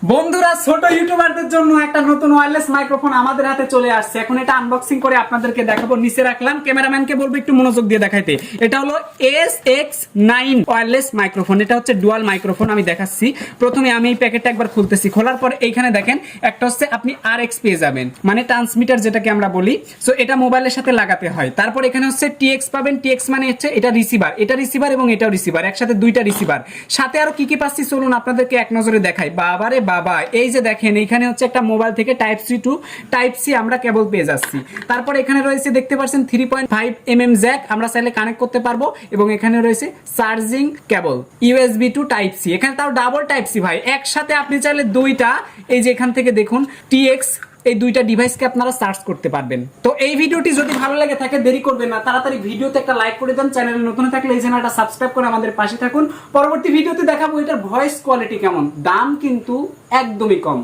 বন্ধুরা ছোট ইউটিউবারদের জন্য একটা নতুন ওয়্যারলেস মাইক্রোফোন আমাদের হাতে চলে আসছে। এখন এটা আনবক্সিং করে আপনাদেরকে দেখাবো। নিচে রাখলাম, ক্যামেরাম্যানকে বলবো একটু মনোযোগ দিয়ে দেখাইতে। এটা হলো SX9 ওয়্যারলেস মাইক্রোফোন। এটা হচ্ছে ডুয়াল মাইক্রোফোন। আমি দেখাচ্ছি। প্রথমে আমি এই প্যাকেটটা একবার খুলতেছি। খোলার পর এইখানে দেখেন একটা হচ্ছে আপনি RX পেয়ে যাবেন, মানে ট্রান্সমিটার যেটাকে আমরা বলি। সো এটা মোবাইলের সাথে লাগাতে হয়। তারপর এখানে হচ্ছে TX পাবেন। TX মানে হচ্ছে এটা রিসিভার, এটা রিসিভার এবং এটাও রিসিভার, একসাথে দুইটা রিসিভার। সাথে আরো কি কি পাচ্ছি চলুন আপনাদেরকে এক নজরে দেখাই। বাবারে বাবা, এই যে দেখেন এখানে হচ্ছে একটা মোবাইল থেকে type C to type C আমরা কেবল পেয়ে যাচ্ছি। তারপর এখানে রয়েছে দেখতে পাচ্ছেন 3.5 mm জ্যাক, আমরা চাইলে কানেক্ট করতে পারবো। এবং এখানে রয়েছে charging cable USB to type C. এখানে তাও ডাবল টাইপ সি ভাই, একসাথে আপনি চাইলে দুইটা, এই যে এখান থেকে দেখুন TX, এই দুইটা ডিভাইসকে আপনারা সার্চ করতে পারবেন। তো এই ভিডিওটি যদি ভালো লাগে থাকে দেরি করবেন না, তাড়াতাড়ি ভিডিওতে একটা লাইক করে দেন। চ্যানেলে নতুন থাকলে এই চ্যানেলটা সাবস্ক্রাইব করে আমাদের পাশে থাকুন। পরবর্তী ভিডিওতে দেখাবো এটার ভয়েস কোয়ালিটি কেমন। দাম কিন্তু একদমই কম।